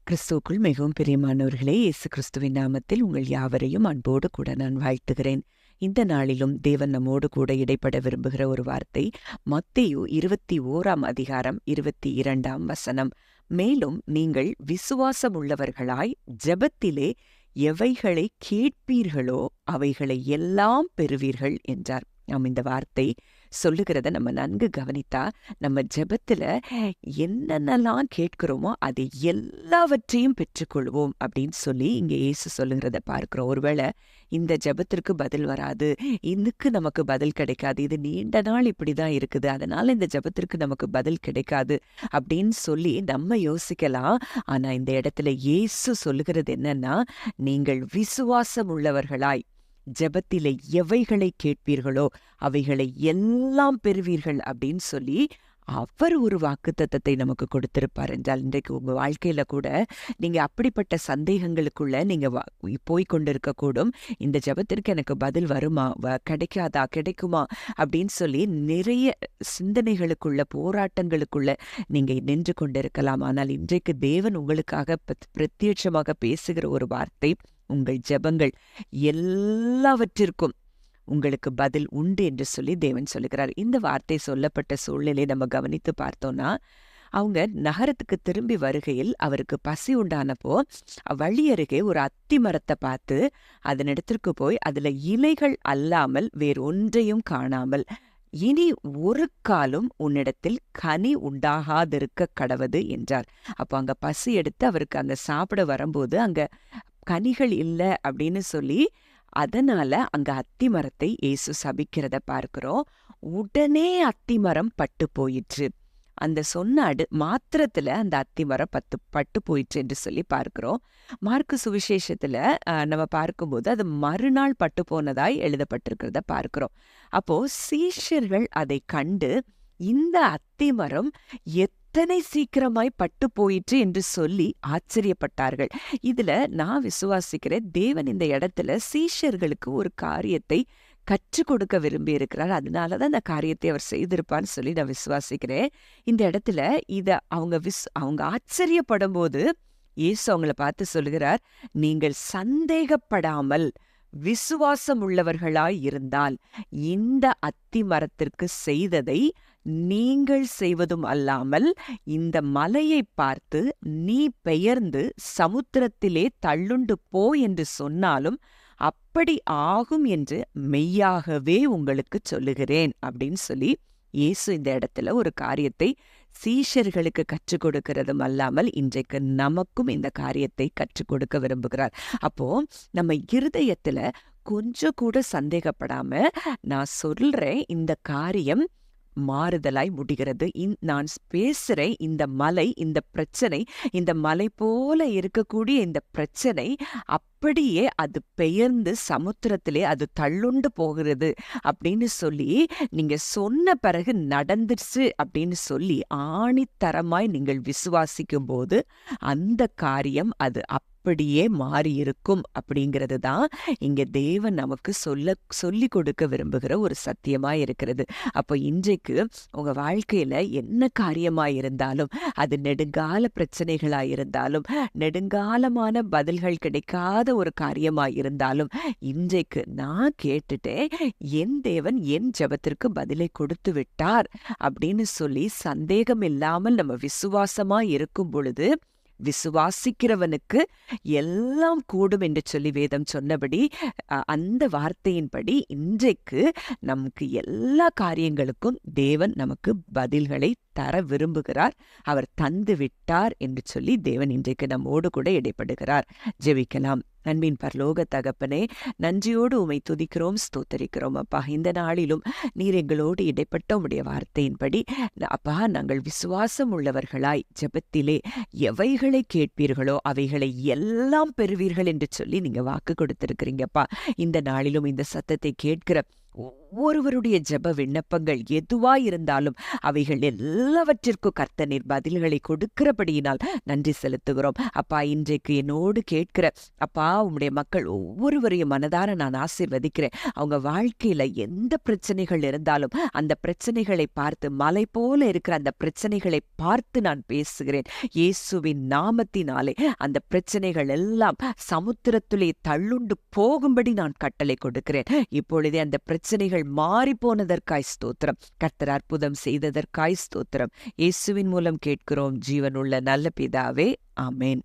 கிறிஸ்துவுக்குள் மிகவும் பிரியமானவர்களே, இயேசு கிறிஸ்துவின் நாமத்தில் உங்கள் யாவரையும் அன்போடு கூட நான் வாழ்த்துகிறேன். இந்த நாளிலும் தேவன் நம்மோடு கூட இடைப்பட விரும்புகிற ஒரு வார்த்தை மத்தேயு 21 22 மேலும் நீங்கள் விசுவாசம் உள்ளவர்களாய் ஜெபத்திலே எவைகளை கேட்பீர்களோ அவைகளை எல்லாம் பெறுவீர்கள் என்றார். நாம் இந்த வார்த்தை சொல்லுகிறத நம்ம நன்கு கவனித்தா, நம்ம ஜெபத்துல என்னென்னலாம் கேட்கிறோமோ அது எல்லாவற்றையும் பெற்றுக்கொள்வோம் அப்படின்னு சொல்லி இங்க இயேசு சொல்லுகிறத பார்க்கிறோம். ஒருவேளை இந்த ஜெபத்திற்கு பதில் வராது, இதுக்கு நமக்கு பதில் கிடைக்காது, இது நீண்ட நாள் இப்படிதான் இருக்குது, அதனால இந்த ஜெபத்திற்கு நமக்கு பதில் கிடைக்காது அப்படின்னு சொல்லி நம்ம யோசிக்கலாம். ஆனா இந்த இடத்துல இயேசு சொல்லுகிறது என்னன்னா, நீங்கள் விசுவாசம் உள்ளவர்களாய் ஜெபத்திலே எவைகளை கேட்பீர்களோ அவைகளை எல்லாம் பெறுவீர்கள் அப்படின்னு சொல்லி அவர் ஒரு வாக்குத்தத்தத்தை நமக்கு கொடுத்திருப்பார் என்றால், இன்றைக்கு உங்க வாழ்க்கையில கூட நீங்க அப்படிப்பட்ட சந்தேகங்களுக்குள்ள நீங்க போய்கொண்டிருக்க கூடும். இந்த ஜெபத்திற்கு எனக்கு பதில் வருமா, கிடைக்காதா, கிடைக்குமா அப்படின்னு சொல்லி நிறைய சிந்தனைகளுக்குள்ள, போராட்டங்களுக்குள்ள நீங்க நின்று கொண்டிருக்கலாம். ஆனால் இன்றைக்கு தேவன் உங்களுக்காக பிரத்யட்சமாக பேசுகிற ஒரு வார்த்தை, உங்கள் ஜெபங்கள் எல்லாவற்றிற்கும் உங்களுக்கு பதில் உண்டு என்று சொல்லி தேவன் சொல்லுகிறார். இந்த வார்த்தை சொல்லப்பட்ட சூழ்நிலை நம்ம கவனித்து பார்த்தோம்னா, அவங்க நகரத்துக்கு திரும்பி வருகையில் அவருக்கு பசி உண்டானப்போ வழி அருகே ஒரு அத்தி மரத்தை பார்த்து அதனிடத்திற்கு போய் அதுல இலைகள் அல்லாமல் வேறொன்றையும் காணாமல், இனி ஒரு காலும் உன்னிடத்தில் கனி உண்டாகாதிருக்க கடவது என்றார். அப்போ அங்க பசி எடுத்து அவருக்கு அங்க சாப்பிட வரும்போது அங்க கனிகள் இல்லை அப்படின்னு சொல்லி, அதனால அங்க அத்தி மரத்தை இயேசு சபிக்கிறத பார்க்கிறோம். உடனே அத்தி மரம் பட்டு போயிற்று. அந்த சொன்ன மாத்திரத்துல அந்த அத்தி மரம் பட்டு போயிற்று என்று சொல்லி பார்க்கிறோம். மார்க்கு சுவிசேஷத்துல நம்ம பார்க்கும்போது அது மறுநாள் பட்டு போனதாய் எழுதப்பட்டிருக்கிறத பார்க்கிறோம். அப்போ சீஷர்கள் அதை கண்டு இந்த அத்தி மரம் எத்தனை சீக்கிரமாய் பட்டு போயிற்று என்று சொல்லி ஆச்சரியப்பட்டார்கள். இதுல நான் விசுவாசிக்கிறேன், தேவன் இந்த இடத்துல சீஷர்களுக்கு ஒரு காரியத்தை கற்றுக் கொடுக்க விரும்பி இருக்கிறார். அதனாலதான் அந்த காரியத்தை அவர் செய்திருப்பான்னு சொல்லி நான் விசுவாசிக்கிறேன். இந்த இடத்துல அவங்க ஆச்சரியப்படும் போது இயேசு அவங்கள பார்த்து சொல்லுகிறார், நீங்கள் சந்தேகப்படாமல் விசுவாசம் உள்ளவர்களாய் இருந்தால் இந்த அத்தி மரத்திற்கு செய்ததை நீங்கள் செய்வதும் அல்லாமல், இந்த மலையை பார்த்து நீ பெயர்ந்து சமுத்திரத்திலே தள்ளுண்டு போ என்று சொன்னாலும் அப்படி ஆகும் என்று மெய்யாகவே உங்களுக்கு சொல்லுகிறேன் அப்படின்னு சொல்லி இயேசு இந்த இடத்துல ஒரு காரியத்தை சீஷர்களுக்கு கற்றுக் கொடுக்கிறதும் அல்லாமல் இன்றைக்கு நமக்கும் இந்த காரியத்தை கற்றுக் கொடுக்க விரும்புகிறார். அப்போ நம்ம இருதயத்துல கொஞ்சம் கூட சந்தேகப்படாம, நான் சொல்றேன் இந்த காரியம் மாறுதலாய் முடிகிறது, நான் பேசுறேன் இந்த மலை, இந்த பிரச்சனை, இந்த மலை போல இருக்கக்கூடிய இந்த பிரச்சனை அப்படியே அது பெயர்ந்து சமுத்திரத்திலே அது தள்ளுண்டு போகிறது அப்படின்னு சொல்லி நீங்க சொன்ன பிறகு நடந்துச்சு அப்படின்னு சொல்லி ஆணித்தரமாய் நீங்கள் விசுவாசிக்கும் போது அந்த காரியம் அது அப்படியே மாறி இருக்கும் அப்படிங்கிறது தான் இங்க தேவன் நமக்கு சொல்லி கொடுக்க விரும்புகிற ஒரு சத்தியமாய் இருக்கிறது. அப்போ இன்றைக்கு உங்க வாழ்க்கையில என்ன காரியமாய் இருந்தாலும், அது நெடுங்கால பிரச்சனைகளாய் இருந்தாலும், நெடுங்காலமான பதில்கள் கிடைக்காத ஒரு காரியமாய் இருந்தாலும், இன்றைக்கு நான் கேட்டுட்டேன், என் தேவன் என் ஜெபத்திற்கு பதிலை கொடுத்து விட்டார் அப்படின்னு சொல்லி சந்தேகம் இல்லாமல் நம்ம விசுவாசமா இருக்கும் பொழுது, விசுவாசிக்கிறவனுக்கு எல்லாம் கூடும் என்று சொல்லி வேதம் சொன்னபடி அந்த வார்த்தையின்படி இன்றைக்கு நமக்கு எல்லா காரியங்களுக்கும் தேவன் நமக்கு பதில்களை தர விரும்புகிறார். அவர் தந்து விட்டார் என்று சொல்லி தேவன் இன்றைக்கு நம்மோடு கூட இடைப்படுகிறார். ஜெபிக்கலாம். அன்பின் பரலோக தகப்பனே, நன்றியோடு உம்மை துதிக்கிறோம், ஸ்தோத்தரிக்கிறோம். அப்பா, இந்த நாளிலும் நீர் எங்களோடு இடைப்பட்ட உம்முடைய வார்த்தையின்படி அப்பா, நாங்கள் விசுவாசம் உள்ளவர்களாய் ஜெபத்திலே எவைகளை கேட்பீர்களோ அவைகளை எல்லாம் பெறுவீர்கள் என்று சொல்லி நீங்க வாக்கு கொடுத்திருக்கிறீங்கப்பா. இந்த நாளிலும் இந்த சத்தத்தை கேட்கிற ஒவ்வொருவருடைய ஜெப விண்ணப்பங்கள் எதுவாயிருந்தாலும் அவைகள் எல்லாவற்றிற்கும் கர்த்தர் நீர் பதில்களை கொடுக்கிறபடியினால் நன்றி செலுத்துகிறோம். அப்பா, இன்றைக்கு என்னோடு கேட்கிற அப்பா உம்முடைய மக்கள் ஒவ்வொருவரையும் மனதார நான் ஆசீர்வதிக்கிறேன். அவங்க வாழ்க்கையில எந்த பிரச்சனைகள் இருந்தாலும் அந்த பிரச்சனைகளை பார்த்து, மலை போல இருக்கிற அந்த பிரச்சனைகளை பார்த்து நான் பேசுகிறேன். இயேசுவின் நாமத்தினாலே அந்த பிரச்சனைகள் எல்லாம் சமுத்திரத்திலே தள்ளுண்டு போகும்படி நான் கட்டளை கொடுக்கிறேன். இப்பொழுதே அந்த பிரச்சனைகள் மாறி போனதற்காய் ஸ்தோத்திரம். கர்த்தர் அற்புதம் செய்ததற்காய் ஸ்தோத்திரம். இயேசுவின் மூலம் கேட்கிறோம் ஜீவனுள்ள நல்ல பிதாவே, ஆமென்.